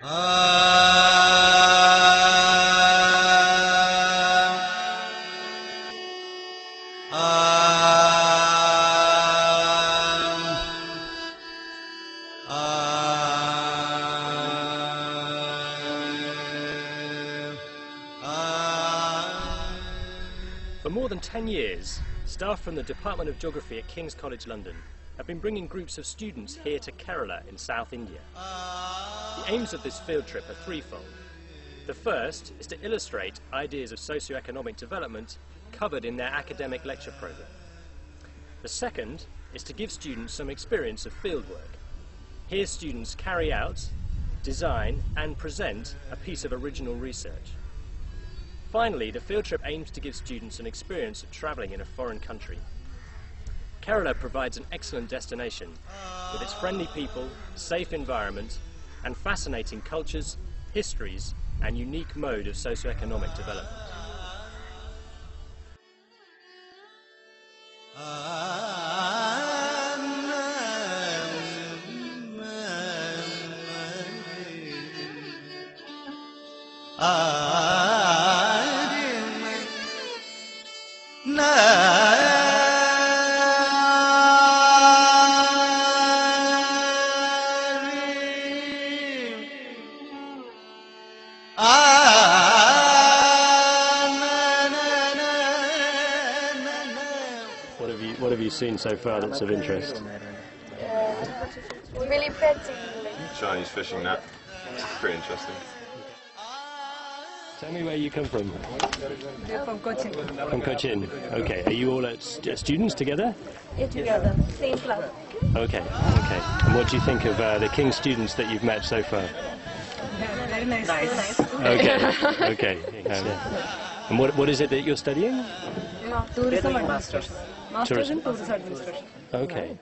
For more than 10 years, staff from the Department of Geography at King's College London have been bringing groups of students here to Kerala in South India. The aims of this field trip are threefold. The first is to illustrate ideas of socio-economic development covered in their academic lecture programme. The second is to give students some experience of fieldwork. Here students carry out, design and present a piece of original research. Finally, the field trip aims to give students an experience of travelling in a foreign country. Kerala provides an excellent destination with its friendly people, safe environment and fascinating cultures, histories and unique mode of socio-economic development. What have you seen so far that's of interest? Really pretty. Chinese fishing net. Pretty interesting. Tell me where you come from. We're from Cochin. From Cochin. Okay. Are you all students together? Yeah, together. Same club. Okay. Okay. And what do you think of the King's students that you've met so far? Very nice. Nice. Okay. Okay. And what is it that you're studying? Tourism administration. Masters in tourism administration. Okay.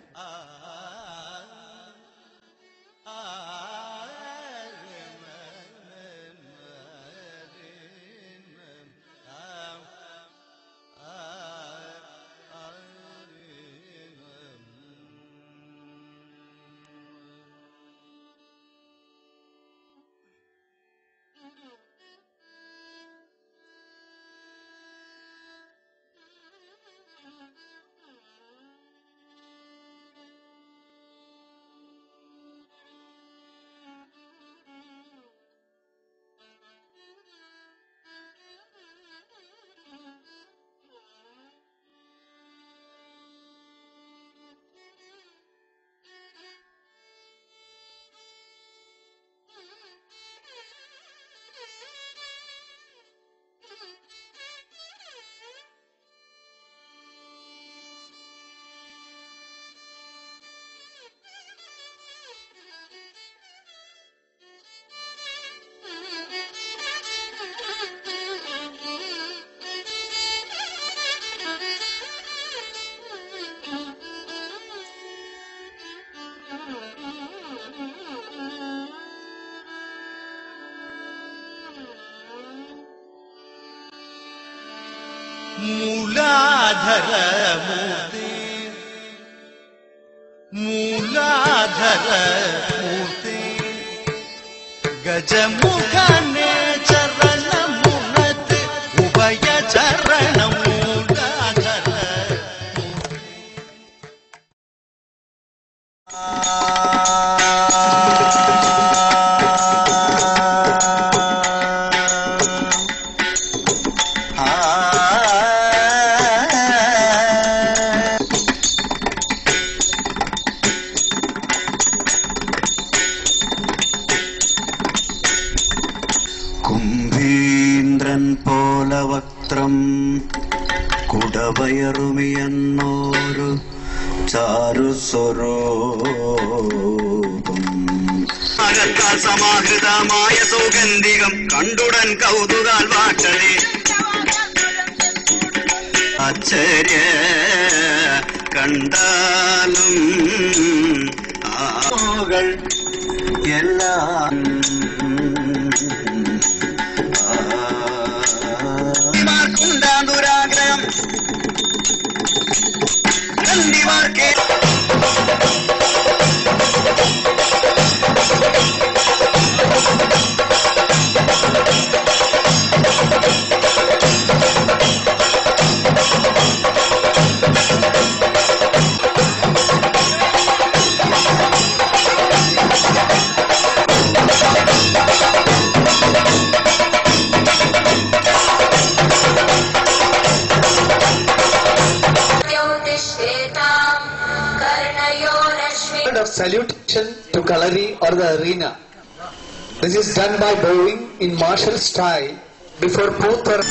मूलाधर मूर्ति गजमुखने चरणमुनत उभय चरण मूलाधर കുടവയറുമിയെന്നോരു ചാരുസ്വരൂപം അകത്താൽ സമാഹൃതമായ സൗഗന്ധികം കണ്ടുടൻ കൗതുകാൽ വാട്ടലേ ആശ്ചര്യ കണ്ടാലും ആകൾ എല്ലാം ദുരാഗ്രഹം നന്ദിമാർക്കേ of salutation to gallery or the arena. This is done by bowing in martial style before both are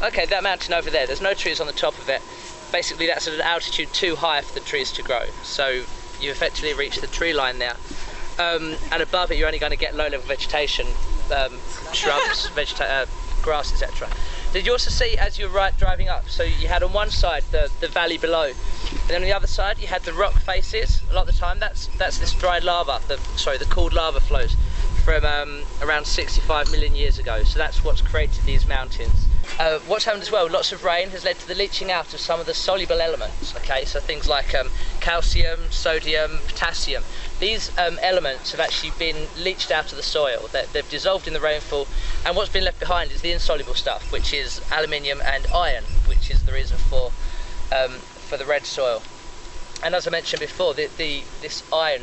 Okay, that mountain over there, there's no trees on the top of it. Basically that's at an altitude too high for the trees to grow, so you effectively reach the tree line there. And above it you're only going to get low-level vegetation, shrubs, grass, etc. Did you also see as you were driving up, so you had on one side the valley below, and then on the other side you had the rock faces. A lot of the time that's this dried lava, the cooled lava flows from around 65 million years ago, so that's what's created these mountains. What's happened as well, lots of rain has led to the leaching out of some of the soluble elements, okay, so things like calcium, sodium, potassium. These elements have actually been leached out of the soil, they've dissolved in the rainfall, and what's been left behind is the insoluble stuff, which is aluminium and iron, which is the reason for the red soil. And as I mentioned before, these iron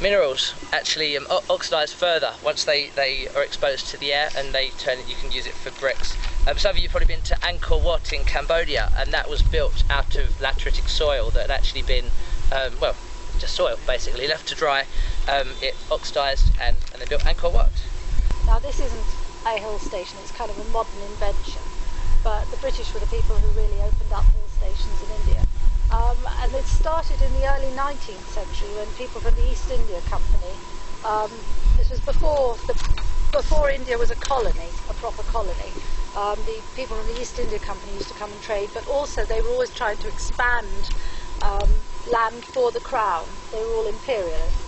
minerals actually oxidise further once they are exposed to the air, and you can use it for bricks. Some of you have probably been to Angkor Wat in Cambodia, and that was built out of lateritic soil that had actually been, well, just soil basically, left to dry. It oxidised and they built Angkor Wat. Now this isn't a hill station, it's kind of a modern invention, but the British were the people who really opened up hill stations in India. And it started in the early 19th century when people from the East India Company, this was before India was a colony, a proper colony, the people from the East India Company used to come and trade, but also they were always trying to expand land for the crown. They were all imperialists.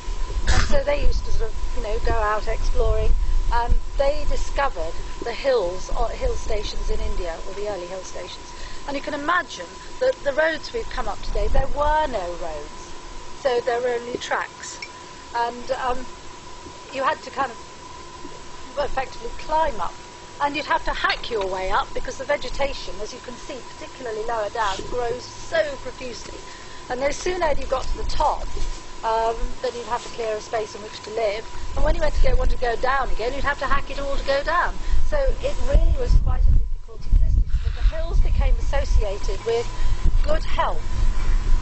And so they used to sort of, go out exploring, and they discovered the hills, or hill stations in India, or the early hill stations. And you can imagine that the roads we've come up today, there were no roads, so there were only tracks. And you had to kind of effectively climb up, and you'd have to hack your way up because the vegetation, as you can see, particularly lower down, grows so profusely. And no sooner you got to the top, then you'd have to clear a space in which to live. And when you want to go down again, you'd have to hack it all to go down. So it really was quite a difficult existence. But the hills became associated with good health.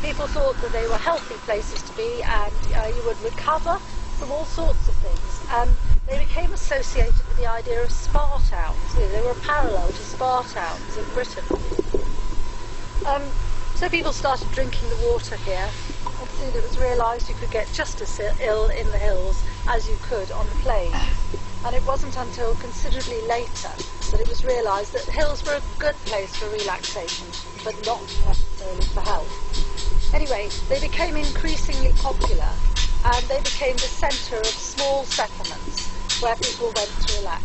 People thought that they were healthy places to be, and you would recover from all sorts of things. And they became associated with the idea of spa towns. They were parallel to spa towns in Britain. So people started drinking the water here, and soon it was realised you could get just as ill in the hills as you could on the plains. And it wasn't until considerably later that it was realised that hills were a good place for relaxation, but not necessarily for health. Anyway, they became increasingly popular, and they became the centre of small settlements where people went to relax.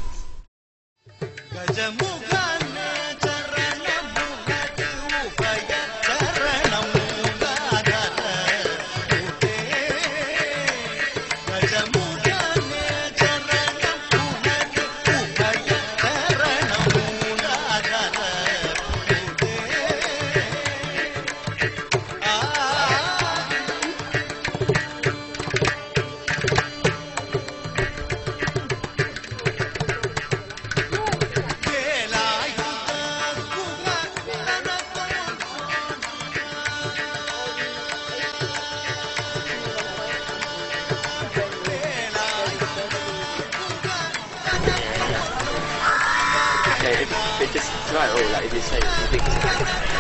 It just right all like if you say you think it's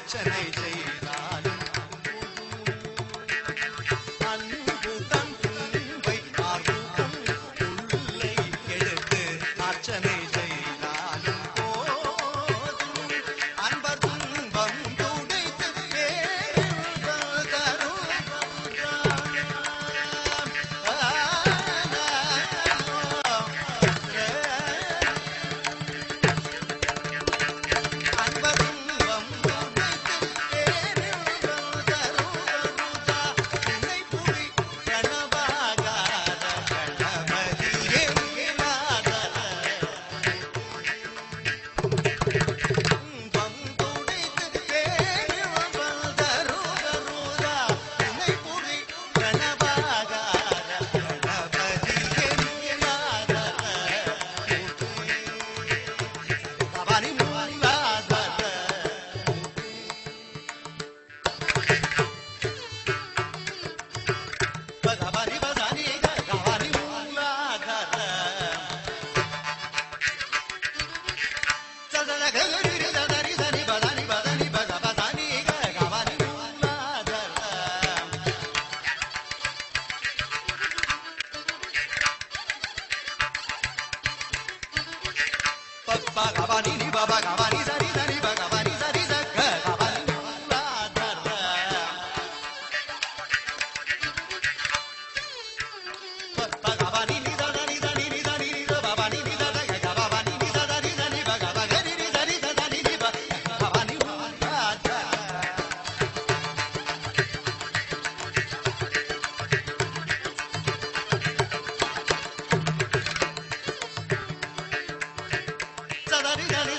Enchanting. Dani